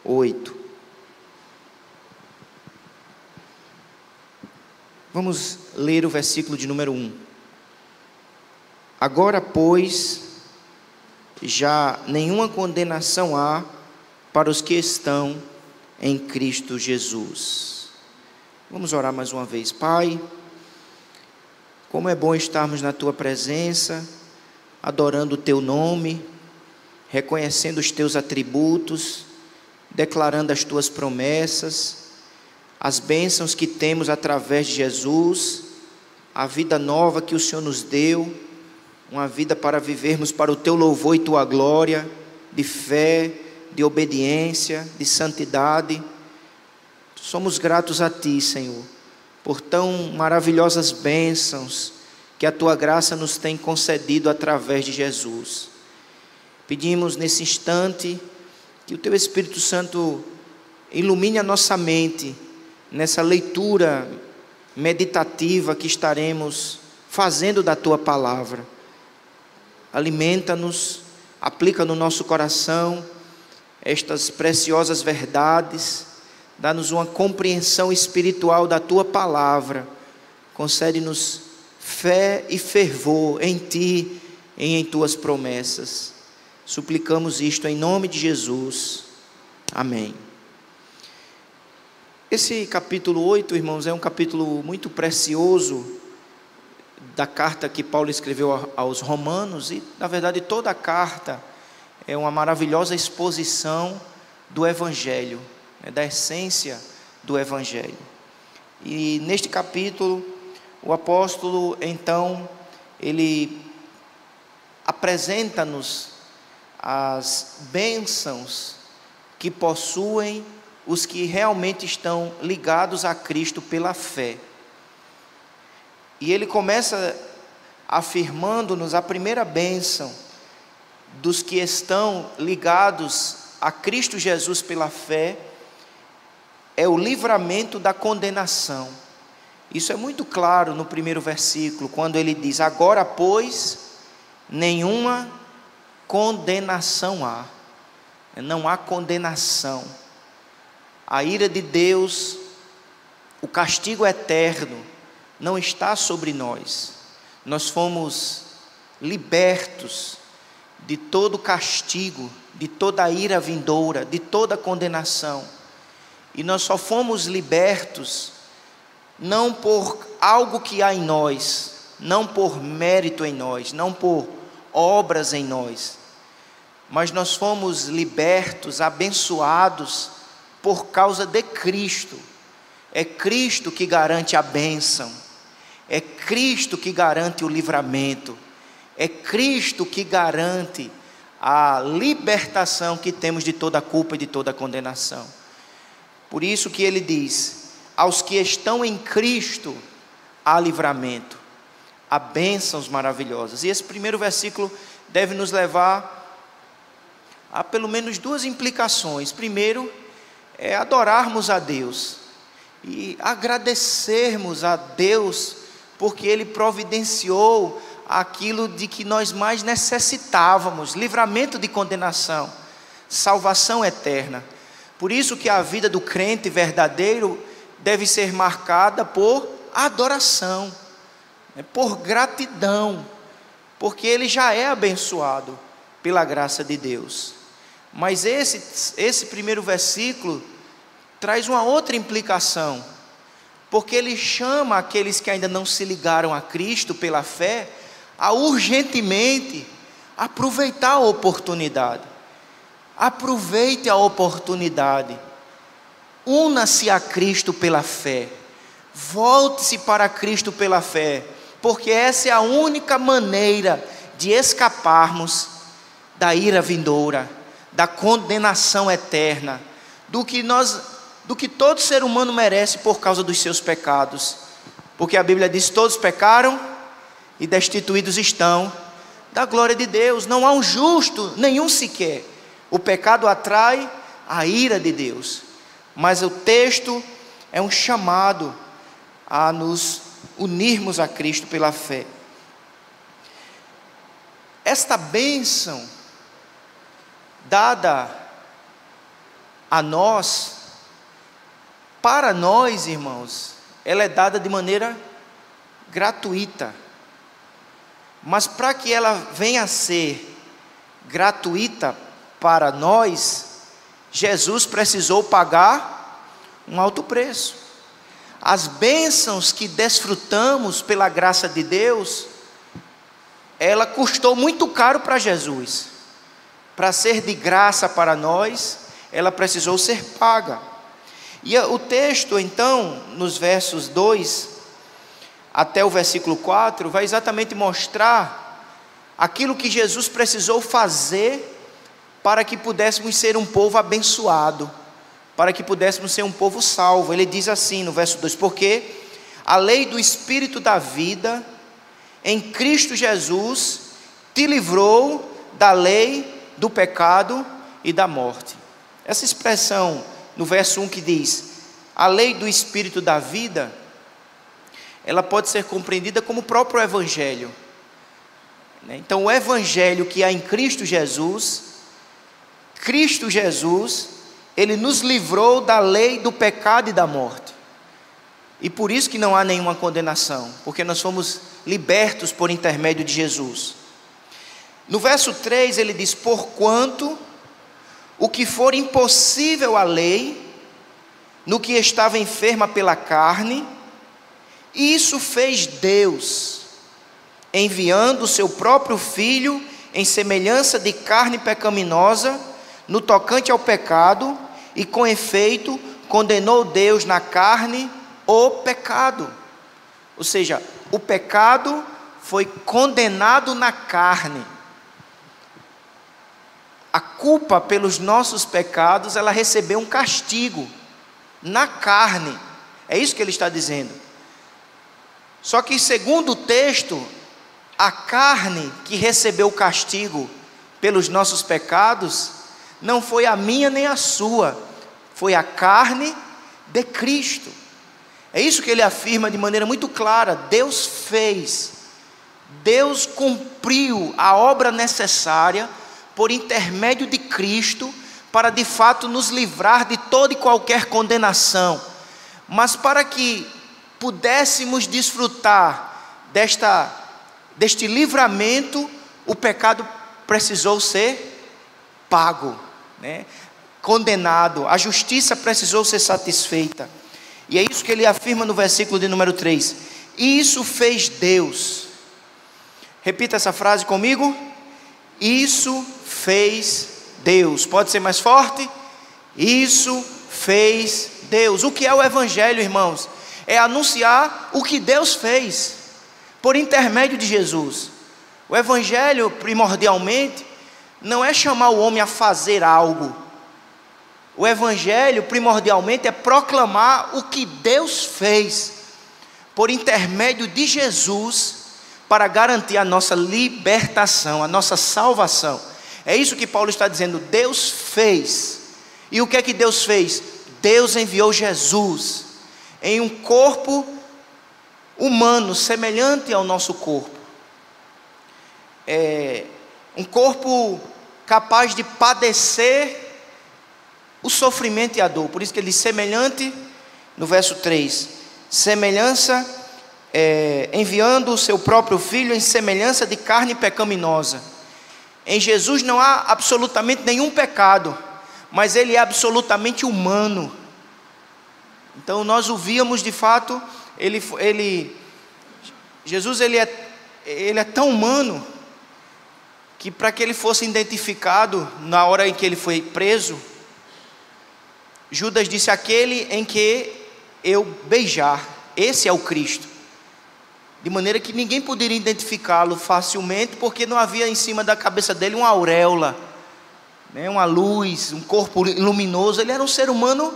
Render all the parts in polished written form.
8. Vamos ler o versículo de número 1. Agora, pois, já nenhuma condenação há para os que estão em Cristo Jesus. Vamos orar mais uma vez. Pai, como é bom estarmos na Tua presença, adorando o Teu nome, reconhecendo os Teus atributos, declarando as Tuas promessas, as bênçãos que temos através de Jesus, a vida nova que o Senhor nos deu, uma vida para vivermos para o Teu louvor e Tua glória, de fé, de obediência, de santidade. Somos gratos a Ti, Senhor, por tão maravilhosas bênçãos que a Tua graça nos tem concedido através de Jesus. Pedimos nesse instante que o Teu Espírito Santo ilumine a nossa mente nessa leitura meditativa que estaremos fazendo da Tua palavra. Alimenta-nos, aplica no nosso coração estas preciosas verdades, dá-nos uma compreensão espiritual da Tua palavra, concede-nos fé e fervor em Ti e em Tuas promessas. Suplicamos isto em nome de Jesus. Amém. Esse capítulo 8, irmãos, é um capítulo muito precioso da carta que Paulo escreveu aos Romanos, e na verdade toda a carta é uma maravilhosa exposição do Evangelho, da essência do Evangelho. E neste capítulo, o apóstolo, então, ele apresenta-nos as bênçãos que possuem os que realmente estão ligados a Cristo pela fé. E ele começa afirmando-nos a primeira bênção dos que estão ligados a Cristo Jesus pela fé, é o livramento da condenação. Isso é muito claro no primeiro versículo, quando ele diz: agora, pois, nenhuma condenação há. Não há condenação. A ira de Deus, o castigo eterno, não está sobre nós. Nós fomos libertos de todo castigo, de toda a ira vindoura, de toda condenação. E nós só fomos libertos não por algo que há em nós, não por mérito em nós, não por obras em nós, mas nós fomos libertos, abençoados por causa de Cristo. É Cristo que garante a bênção, é Cristo que garante o livramento, é Cristo que garante a libertação que temos de toda a culpa e de toda a condenação. Por isso que ele diz: aos que estão em Cristo há livramento, há bênçãos maravilhosas. E esse primeiro versículo deve nos levar a pelo menos duas implicações. Primeiro, é adorarmos a Deus e agradecermos a Deus, porque Ele providenciou aquilo de que nós mais necessitávamos: livramento de condenação, salvação eterna. Por isso que a vida do crente verdadeiro deve ser marcada por adoração, por gratidão, porque ele já é abençoado pela graça de Deus. Mas esse primeiro versículo traz uma outra implicação, porque ele chama aqueles que ainda não se ligaram a Cristo pela fé a urgentemente aproveitar a oportunidade. Aproveite a oportunidade, una-se a Cristo pela fé, volte-se para Cristo pela fé, porque essa é a única maneira de escaparmos da ira vindoura, da condenação eterna, do que todo ser humano merece por causa dos seus pecados, porque a Bíblia diz: todos pecaram e destituídos estão da glória de Deus. Não há um justo, nenhum sequer. O pecado atrai a ira de Deus, mas o texto é um chamado a nos unirmos a Cristo pela fé. Esta bênção dada a nós, para nós, irmãos, ela é dada de maneira gratuita. Mas para que ela venha a ser gratuita para nós, Jesus precisou pagar um alto preço. As bênçãos que desfrutamos pela graça de Deus, ela custou muito caro para Jesus. Para ser de graça para nós, ela precisou ser paga. E o texto, então, nos versos 2 até o versículo 4, vai exatamente mostrar aquilo que Jesus precisou fazer para que pudéssemos ser um povo abençoado, para que pudéssemos ser um povo salvo. Ele diz assim no verso 2: porque a lei do Espírito da vida em Cristo Jesus te livrou da lei do pecado e da morte. Essa expressão no verso 1 que diz a lei do Espírito da vida, ela pode ser compreendida como o próprio Evangelho. Então o Evangelho que há em Cristo Jesus, Ele nos livrou da lei do pecado e da morte. E por isso que não há nenhuma condenação, porque nós fomos libertos por intermédio de Jesus. No verso 3 ele diz: porquanto o que for impossível à lei, no que estava enferma pela carne, isso fez Deus, enviando o seu próprio Filho em semelhança de carne pecaminosa, no tocante ao pecado, e com efeito condenou Deus na carne o pecado. Ou seja, o pecado foi condenado na carne. A culpa pelos nossos pecados, ela recebeu um castigo na carne. É isso que ele está dizendo. Só que segundo o texto, a carne que recebeu o castigo pelos nossos pecados, não foi a minha nem a sua, foi a carne de Cristo. É isso que ele afirma de maneira muito clara. Deus fez, Deus cumpriu a obra necessária por intermédio de Cristo, para de fato nos livrar de toda e qualquer condenação. Mas para que pudéssemos desfrutar deste livramento, o pecado precisou ser pago, condenado, a justiça precisou ser satisfeita. E é isso que ele afirma no versículo de número 3: isso fez Deus. Repita essa frase comigo: isso fez Deus. Pode ser mais forte? Isso fez Deus. O que é o Evangelho, irmãos? É anunciar o que Deus fez por intermédio de Jesus. O Evangelho, primordialmente, não é chamar o homem a fazer algo. O Evangelho, primordialmente, é proclamar o que Deus fez por intermédio de Jesus, para garantir a nossa libertação, a nossa salvação. É isso que Paulo está dizendo. Deus fez. E o que é que Deus fez? Deus enviou Jesus em um corpo humano, semelhante ao nosso corpo. Um corpo capaz de padecer o sofrimento e a dor. Por isso que ele diz semelhante, no verso 3, semelhança, enviando o seu próprio Filho em semelhança de carne pecaminosa. Em Jesus não há absolutamente nenhum pecado, mas ele é absolutamente humano. Então nós o víamos de fato, Jesus ele é tão humano, que para que ele fosse identificado na hora em que ele foi preso, Judas disse: aquele em que eu beijar, esse é o Cristo. De maneira que ninguém poderia identificá-lo facilmente, porque não havia em cima da cabeça dele uma auréola, uma luz, um corpo luminoso. Ele era um ser humano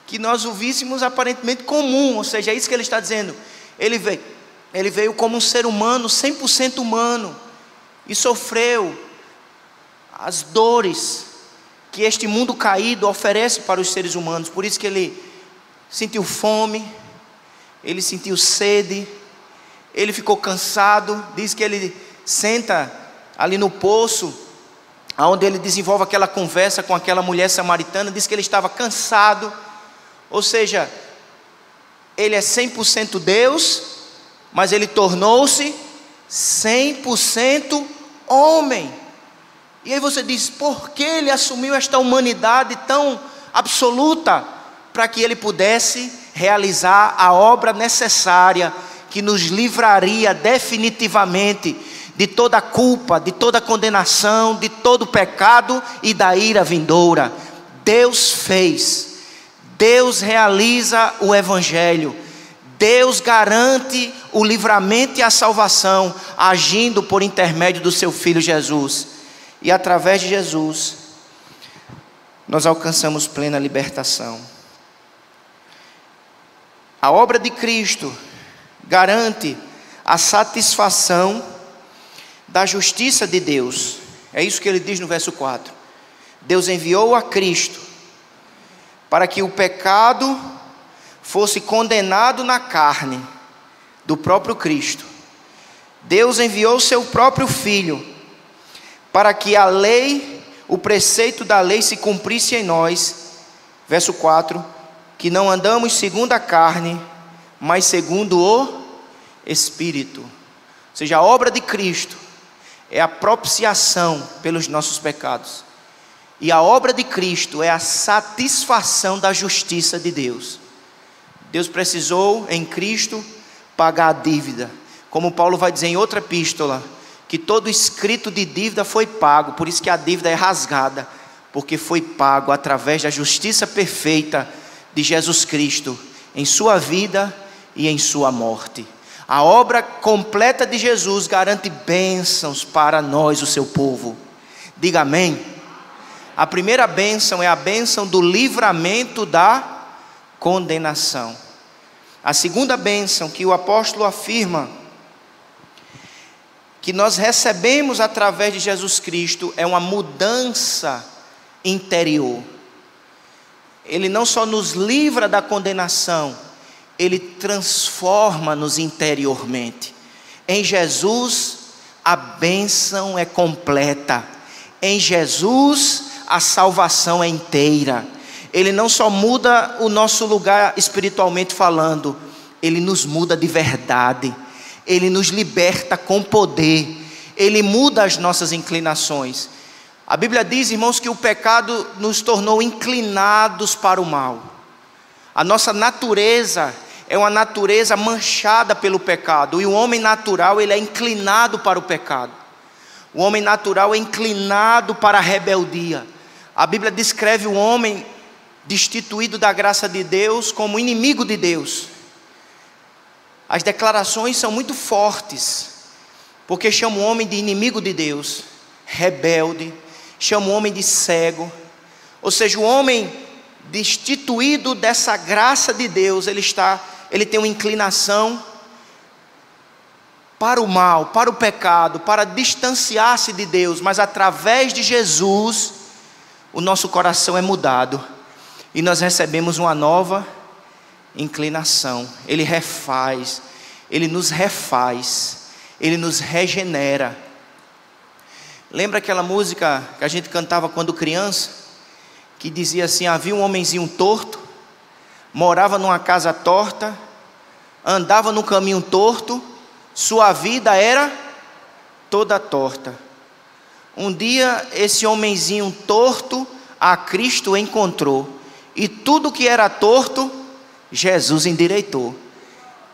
que nós o víssemos aparentemente comum. Ou seja, é isso que ele está dizendo. Ele veio como um ser humano, 100% humano, e sofreu as dores que este mundo caído oferece para os seres humanos. Por isso que ele sentiu fome, ele sentiu sede, ele ficou cansado. Diz que ele senta ali no poço onde ele desenvolve aquela conversa com aquela mulher samaritana, diz que ele estava cansado, ou seja, ele é 100% Deus, mas ele tornou-se 100% homem. E aí você diz, por que ele assumiu esta humanidade tão absoluta? Para que ele pudesse realizar a obra necessária que nos livraria definitivamente de toda culpa, de toda condenação, de todo pecado e da ira vindoura. Deus fez, Deus realiza o Evangelho, Deus garante o livramento e a salvação, agindo por intermédio do seu Filho Jesus. E através de Jesus, nós alcançamos plena libertação. A obra de Cristo garante a satisfação da justiça de Deus. É isso que ele diz no verso 4. Deus enviou a Cristo para que o pecado fosse condenado na carne do próprio Cristo. Deus enviou seu próprio Filho para que a lei, o preceito da lei se cumprisse em nós. Verso 4, que não andamos segundo a carne, mas segundo o Espírito. Ou seja, a obra de Cristo é a propiciação pelos nossos pecados. E a obra de Cristo é a satisfação da justiça de Deus. Deus precisou em Cristo pagar a dívida. Como Paulo vai dizer em outra epístola, que todo escrito de dívida foi pago. Por isso que a dívida é rasgada, porque foi pago através da justiça perfeita de Jesus Cristo, em sua vida e em sua morte. A obra completa de Jesus garante bênçãos para nós, o seu povo. Diga amém. A primeira bênção é a bênção do livramento da condenação. A segunda bênção que o apóstolo afirma que nós recebemos através de Jesus Cristo é uma mudança interior. Ele não só nos livra da condenação, ele transforma-nos interiormente. Em Jesus a bênção é completa. Em Jesus a salvação é inteira. Ele não só muda o nosso lugar espiritualmente falando, ele nos muda de verdade. Ele nos liberta com poder. Ele muda as nossas inclinações. A Bíblia diz, irmãos, que o pecado nos tornou inclinados para o mal. A nossa natureza é uma natureza manchada pelo pecado. E o homem natural, ele é inclinado para o pecado. O homem natural é inclinado para a rebeldia. A Bíblia descreve o homem destituído da graça de Deus como inimigo de Deus. As declarações são muito fortes, porque chama o homem de inimigo de Deus, rebelde, chama o homem de cego. Ou seja, o homem destituído dessa graça de Deus, ele tem uma inclinação para o mal, para o pecado, para distanciar-se de Deus. Mas através de Jesus, o nosso coração é mudado e nós recebemos uma nova inclinação. Ele refaz, ele nos refaz, ele nos regenera. Lembra aquela música que a gente cantava quando criança, que dizia assim: havia um homenzinho torto, morava numa casa torta, andava no caminho torto, sua vida era toda torta. Um dia esse homenzinho torto a Cristo encontrou, e tudo que era torto Jesus endireitou.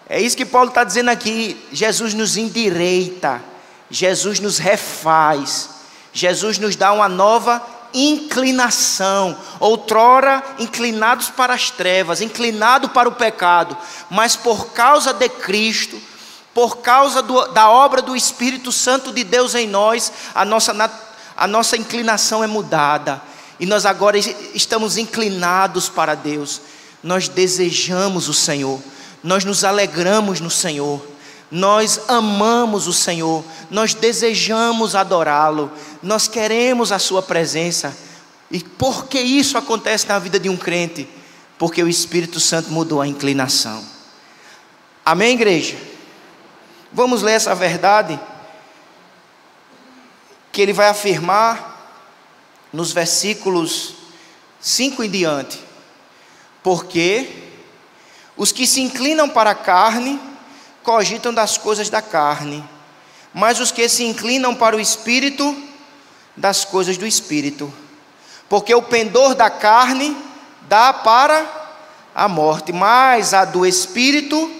É isso que Paulo está dizendo aqui. Jesus nos endireita, Jesus nos refaz, Jesus nos dá uma nova inclinação. Outrora inclinados para as trevas, inclinado para o pecado, mas por causa de Cristo, por causa da obra do Espírito Santo de Deus em nós, a nossa inclinação é mudada, e nós agora estamos inclinados para Deus. Nós desejamos o Senhor, nós nos alegramos no Senhor, nós amamos o Senhor, nós desejamos adorá-lo, nós queremos a sua presença. E por que isso acontece na vida de um crente? Porque o Espírito Santo mudou a inclinação. Amém, igreja? Vamos ler essa verdade que ele vai afirmar nos versículos 5 em diante. Porque os que se inclinam para a carne cogitam das coisas da carne, mas os que se inclinam para o Espírito, das coisas do Espírito. Porque o pendor da carne dá para a morte, mas a do Espírito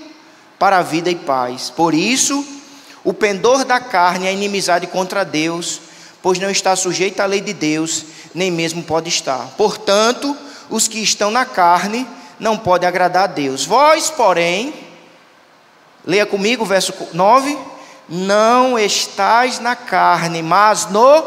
para a vida e paz. Por isso, o pendor da carne é inimizade contra Deus, pois não está sujeito à lei de Deus, nem mesmo pode estar. Portanto, os que estão na carne não podem agradar a Deus. Vós, porém, leia comigo o verso 9: não estais na carne, mas no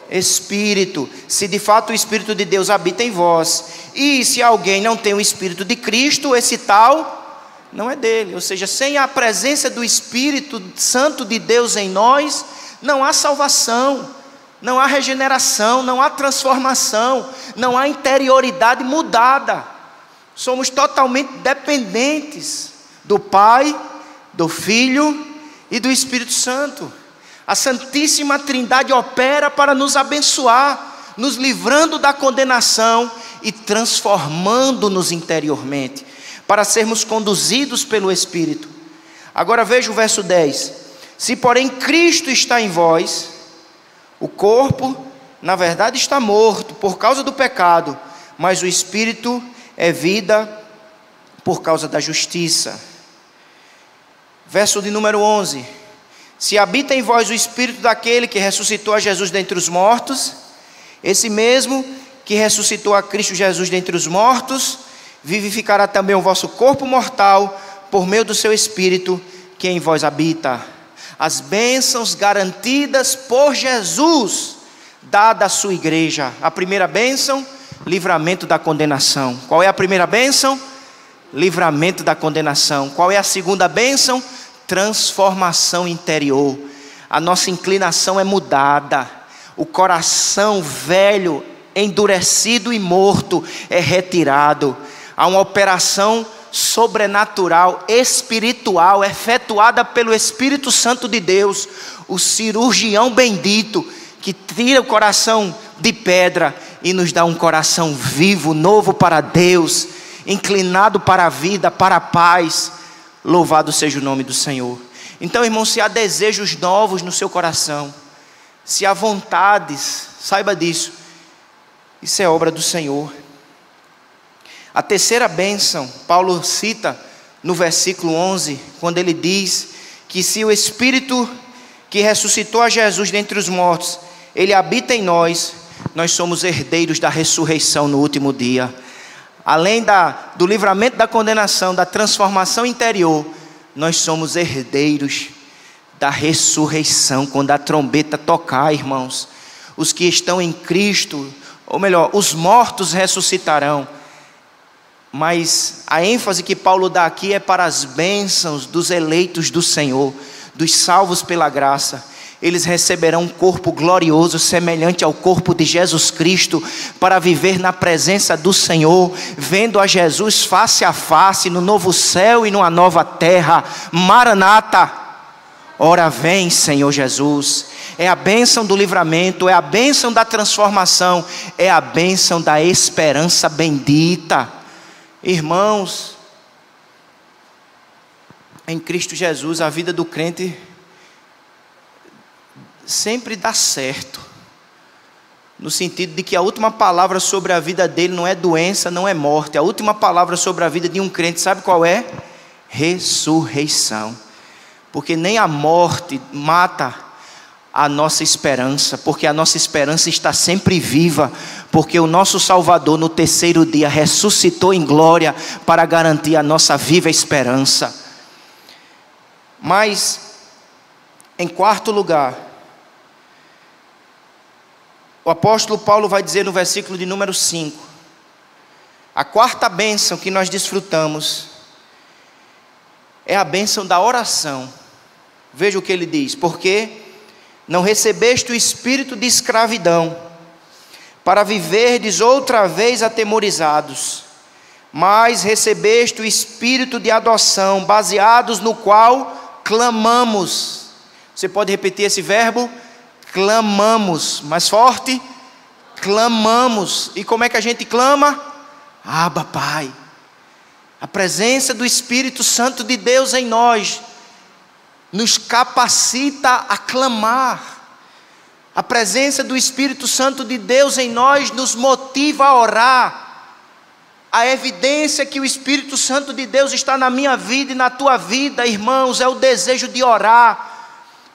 Espírito, se de fato o Espírito de Deus habita em vós. E se alguém não tem o Espírito de Cristo, esse tal não é dele. Ou seja, sem a presença do Espírito Santo de Deus em nós, não há salvação, não há regeneração, não há transformação, não há interioridade mudada. Somos totalmente dependentes do Pai, do Filho e do Espírito Santo. A Santíssima Trindade opera para nos abençoar, nos livrando da condenação e transformando-nos interiormente, para sermos conduzidos pelo Espírito. Agora veja o verso 10: se porém Cristo está em vós, o corpo na verdade está morto por causa do pecado, mas o Espírito é vida por causa da justiça. Verso de número 11: se habita em vós o Espírito daquele que ressuscitou a Jesus dentre os mortos, esse mesmo que ressuscitou a Cristo Jesus dentre os mortos, vivificará também o vosso corpo mortal, por meio do seu Espírito que em vós habita. As bênçãos garantidas por Jesus, dada à sua igreja. A primeira bênção, livramento da condenação. Qual é a primeira bênção? Livramento da condenação. Qual é a segunda bênção? Transformação interior. A nossa inclinação é mudada. O coração velho, endurecido e morto é retirado. Há uma operação sobrenatural, espiritual, efetuada pelo Espírito Santo de Deus, o cirurgião bendito, que tira o coração de pedra e nos dá um coração vivo, novo para Deus, inclinado para a vida, para a paz. Louvado seja o nome do Senhor. Então, irmão, se há desejos novos no seu coração, se há vontades, saiba disso, isso é obra do Senhor. A terceira bênção, Paulo cita no versículo 11, quando ele diz que se o Espírito que ressuscitou a Jesus dentre os mortos, ele habita em nós, nós somos herdeiros da ressurreição no último dia. Além do livramento da condenação, da transformação interior, nós somos herdeiros da ressurreição. Quando a trombeta tocar, irmãos, os que estão em Cristo, ou melhor, os mortos ressuscitarão. Mas a ênfase que Paulo dá aqui é para as bênçãos dos eleitos do Senhor, dos salvos pela graça. Eles receberão um corpo glorioso, semelhante ao corpo de Jesus Cristo, para viver na presença do Senhor, vendo a Jesus face a face, no novo céu e numa nova terra. Maranata, ora vem, Senhor Jesus. É a bênção do livramento, é a bênção da transformação, é a bênção da esperança bendita. Irmãos, em Cristo Jesus, a vida do crente sempre dá certo, no sentido de que a última palavra sobre a vida dele não é doença, não é morte. A última palavra sobre a vida de um crente, sabe qual é? Ressurreição. Porque nem a morte mata a nossa esperança, porque a nossa esperança está sempre viva, porque o nosso Salvador no terceiro dia ressuscitou em glória para garantir a nossa viva esperança. Mas, em quarto lugar, o apóstolo Paulo vai dizer no versículo de número 5, a quarta bênção que nós desfrutamos é a bênção da oração. Veja o que ele diz: porque não recebeste o espírito de escravidão, para viverdes outra vez atemorizados, mas recebeste o espírito de adoção, baseados no qual clamamos. Você pode repetir esse verbo? Clamamos, mais forte, clamamos. E como é que a gente clama? Abba, Pai. A presença do Espírito Santo de Deus em nós nos capacita a clamar. A presença do Espírito Santo de Deus em nós nos motiva a orar. A evidência que o Espírito Santo de Deus está na minha vida e na tua vida, irmãos, é o desejo de orar.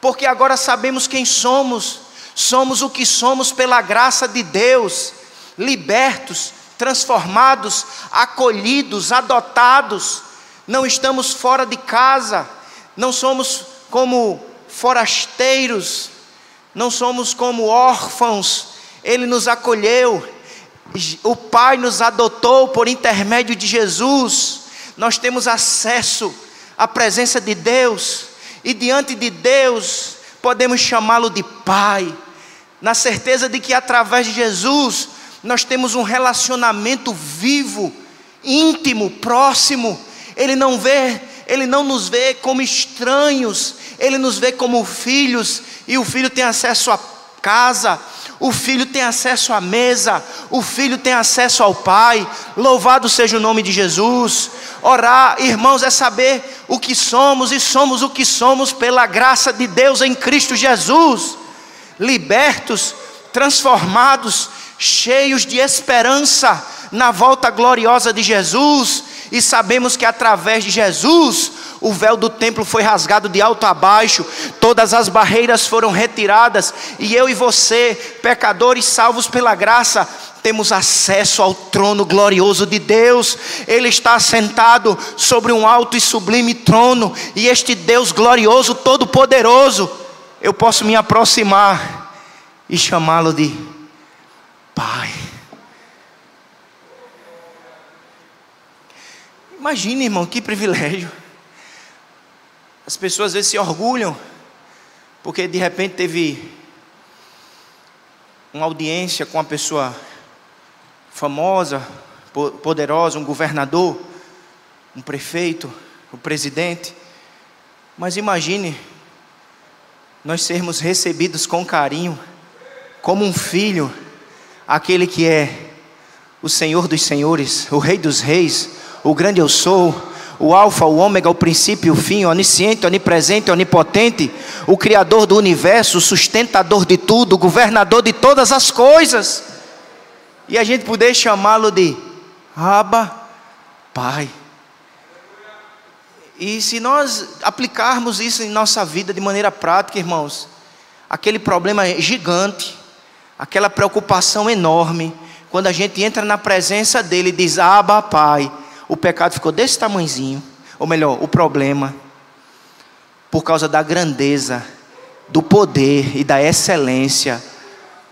Porque agora sabemos quem somos. Somos o que somos pela graça de Deus. Libertos, transformados, acolhidos, adotados. Não estamos fora de casa. Não somos como forasteiros. Não somos como órfãos. Ele nos acolheu. O Pai nos adotou por intermédio de Jesus. Nós temos acesso à presença de Deus. E diante de Deus podemos chamá-lo de Pai. Na certeza de que através de Jesus nós temos um relacionamento vivo, íntimo, próximo. Ele não nos vê como estranhos. Ele nos vê como filhos. E o filho tem acesso à casa. O filho tem acesso à mesa, o filho tem acesso ao Pai. Louvado seja o nome de Jesus. Orar, irmãos, é saber o que somos, e somos o que somos pela graça de Deus em Cristo Jesus. Libertos, transformados, cheios de esperança na volta gloriosa de Jesus. E sabemos que através de Jesus o véu do templo foi rasgado de alto a baixo, todas as barreiras foram retiradas, e eu e você, pecadores salvos pela graça, temos acesso ao trono glorioso de Deus. Ele está assentado sobre um alto e sublime trono, e este Deus glorioso, todo poderoso, eu posso me aproximar e chamá-lo de Pai. Imagine, irmão, que privilégio. As pessoas às vezes se orgulham, porque de repente teve uma audiência com uma pessoa famosa, poderosa, um governador, um prefeito, um presidente. Mas imagine nós sermos recebidos com carinho, como um filho, aquele que é o Senhor dos senhores, o Rei dos reis, o grande eu sou, o alfa, o ômega, o princípio, o fim, o onisciente, onipresente, onipotente, o criador do universo, o sustentador de tudo, o governador de todas as coisas. E a gente poder chamá-lo de Abba, Pai. E se nós aplicarmos isso em nossa vida de maneira prática, irmãos, aquele problema gigante, aquela preocupação enorme, quando a gente entra na presença dele e diz Abba, Pai, o pecado ficou desse tamanhozinho, ou melhor, o problema, por causa da grandeza, do poder e da excelência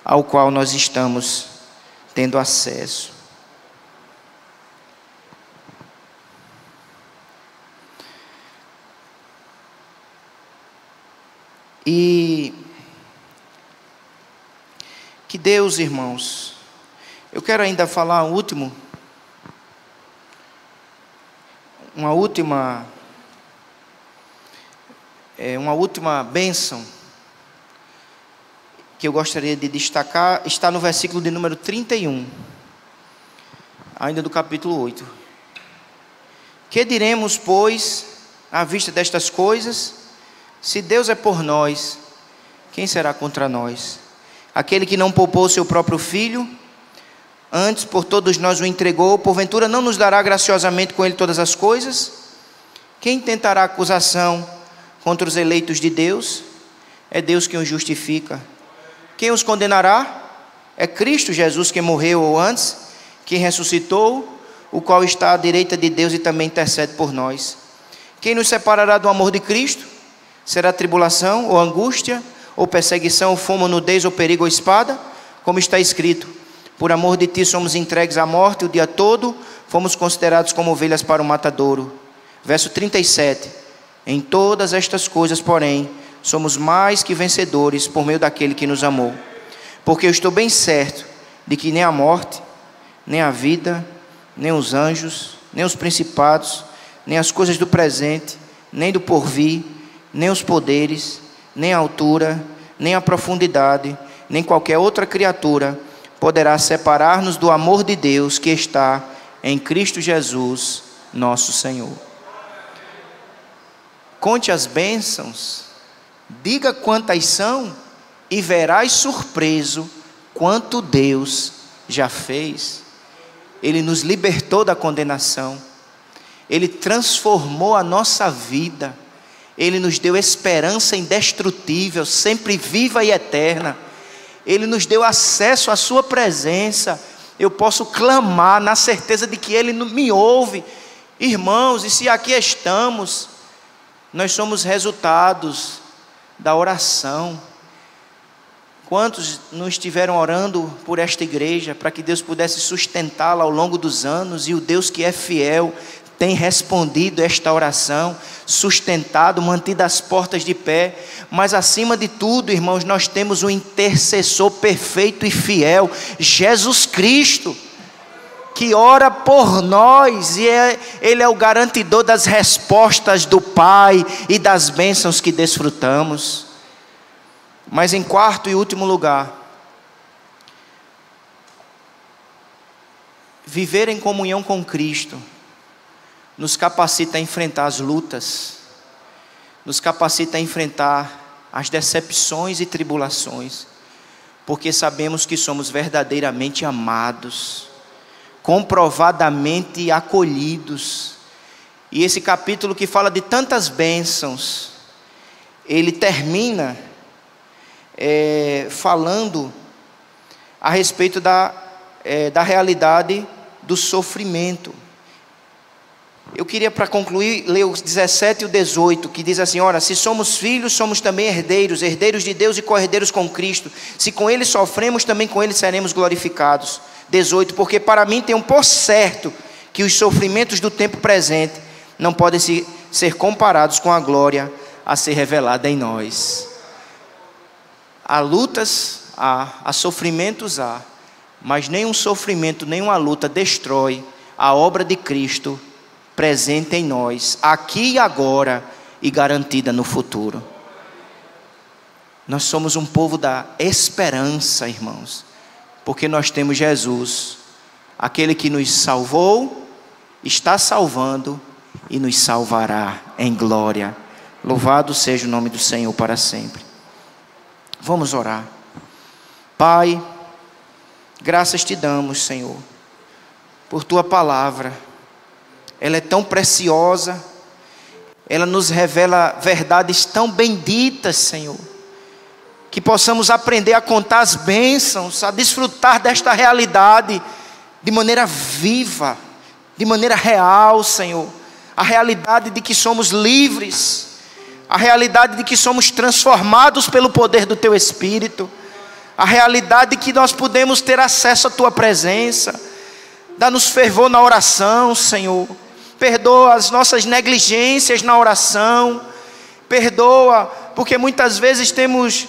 ao qual nós estamos tendo acesso. E que Deus, irmãos, eu quero ainda falar uma última bênção que eu gostaria de destacar, está no versículo de número 31, ainda do capítulo 8. Que diremos, pois, à vista destas coisas? Se Deus é por nós, quem será contra nós? Aquele que não poupou seu próprio filho, antes por todos nós o entregou, porventura não nos dará graciosamente com ele todas as coisas? Quem tentará acusação contra os eleitos de Deus? É Deus quem os justifica. Quem os condenará? É Cristo Jesus que morreu, ou antes, que ressuscitou, o qual está à direita de Deus e também intercede por nós. Quem nos separará do amor de Cristo? Será tribulação, ou angústia, ou perseguição, ou fome, ou nudez, ou perigo, ou espada? Como está escrito: por amor de ti somos entregues à morte o dia todo, fomos considerados como ovelhas para o matadouro. Verso 37. Em todas estas coisas, porém, somos mais que vencedores por meio daquele que nos amou. Porque eu estou bem certo de que nem a morte, nem a vida, nem os anjos, nem os principados, nem as coisas do presente, nem do porvir, nem os poderes, nem a altura, nem a profundidade, nem qualquer outra criatura poderá separar-nos do amor de Deus que está em Cristo Jesus, nosso Senhor. Conte as bênçãos, diga quantas são, e verás surpreso quanto Deus já fez. Ele nos libertou da condenação, Ele transformou a nossa vida, Ele nos deu esperança indestrutível, sempre viva e eterna. Ele nos deu acesso à sua presença. Eu posso clamar na certeza de que Ele me ouve. Irmãos, e se aqui estamos, nós somos resultados da oração. Quantos não estiveram orando por esta igreja, para que Deus pudesse sustentá-la ao longo dos anos, e o Deus que é fiel tem respondido esta oração, sustentado, mantido as portas de pé. Mas acima de tudo, irmãos, nós temos um intercessor perfeito e fiel, Jesus Cristo, que ora por nós, e Ele é o garantidor das respostas do Pai e das bênçãos que desfrutamos. Mas em quarto e último lugar, viver em comunhão com Cristo nos capacita a enfrentar as lutas, nos capacita a enfrentar as decepções e tribulações, porque sabemos que somos verdadeiramente amados, comprovadamente acolhidos. E esse capítulo que fala de tantas bênçãos, ele termina falando a respeito da realidade do sofrimento. Eu queria, para concluir, ler os 17 e o 18, que diz assim: ora, se somos filhos, somos também herdeiros, herdeiros de Deus e co-herdeiros com Cristo. Se com Ele sofremos, também com Ele seremos glorificados. 18, porque para mim tenho por certo que os sofrimentos do tempo presente não podem ser comparados com a glória a ser revelada em nós. Há lutas, há sofrimentos, mas nenhum sofrimento, nenhuma luta destrói a obra de Cristo presente em nós, aqui e agora, e garantida no futuro. Nós somos um povo da esperança, irmãos, porque nós temos Jesus, aquele que nos salvou, está salvando e nos salvará em glória. Louvado seja o nome do Senhor para sempre. Vamos orar. Pai, graças te damos, Senhor, por tua palavra. Ela é tão preciosa, ela nos revela verdades tão benditas, Senhor, que possamos aprender a contar as bênçãos, a desfrutar desta realidade de maneira viva, de maneira real, Senhor. A realidade de que somos livres, a realidade de que somos transformados pelo poder do Teu Espírito, a realidade de que nós podemos ter acesso à Tua presença. Dá-nos fervor na oração, Senhor. Perdoa as nossas negligências na oração. Perdoa, porque muitas vezes temos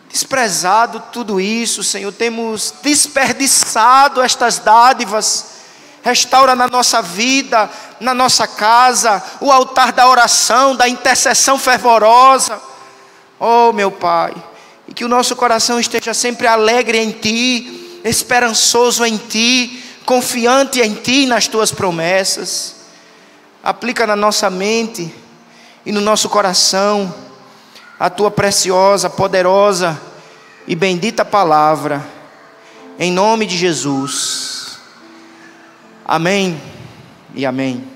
desprezado tudo isso, Senhor. Temos desperdiçado estas dádivas. Restaura na nossa vida, na nossa casa, o altar da oração, da intercessão fervorosa. Oh, meu Pai, e que o nosso coração esteja sempre alegre em Ti, esperançoso em Ti, confiante em Ti, nas Tuas promessas. Aplica na nossa mente e no nosso coração a Tua preciosa, poderosa e bendita palavra, em nome de Jesus. Amém e amém.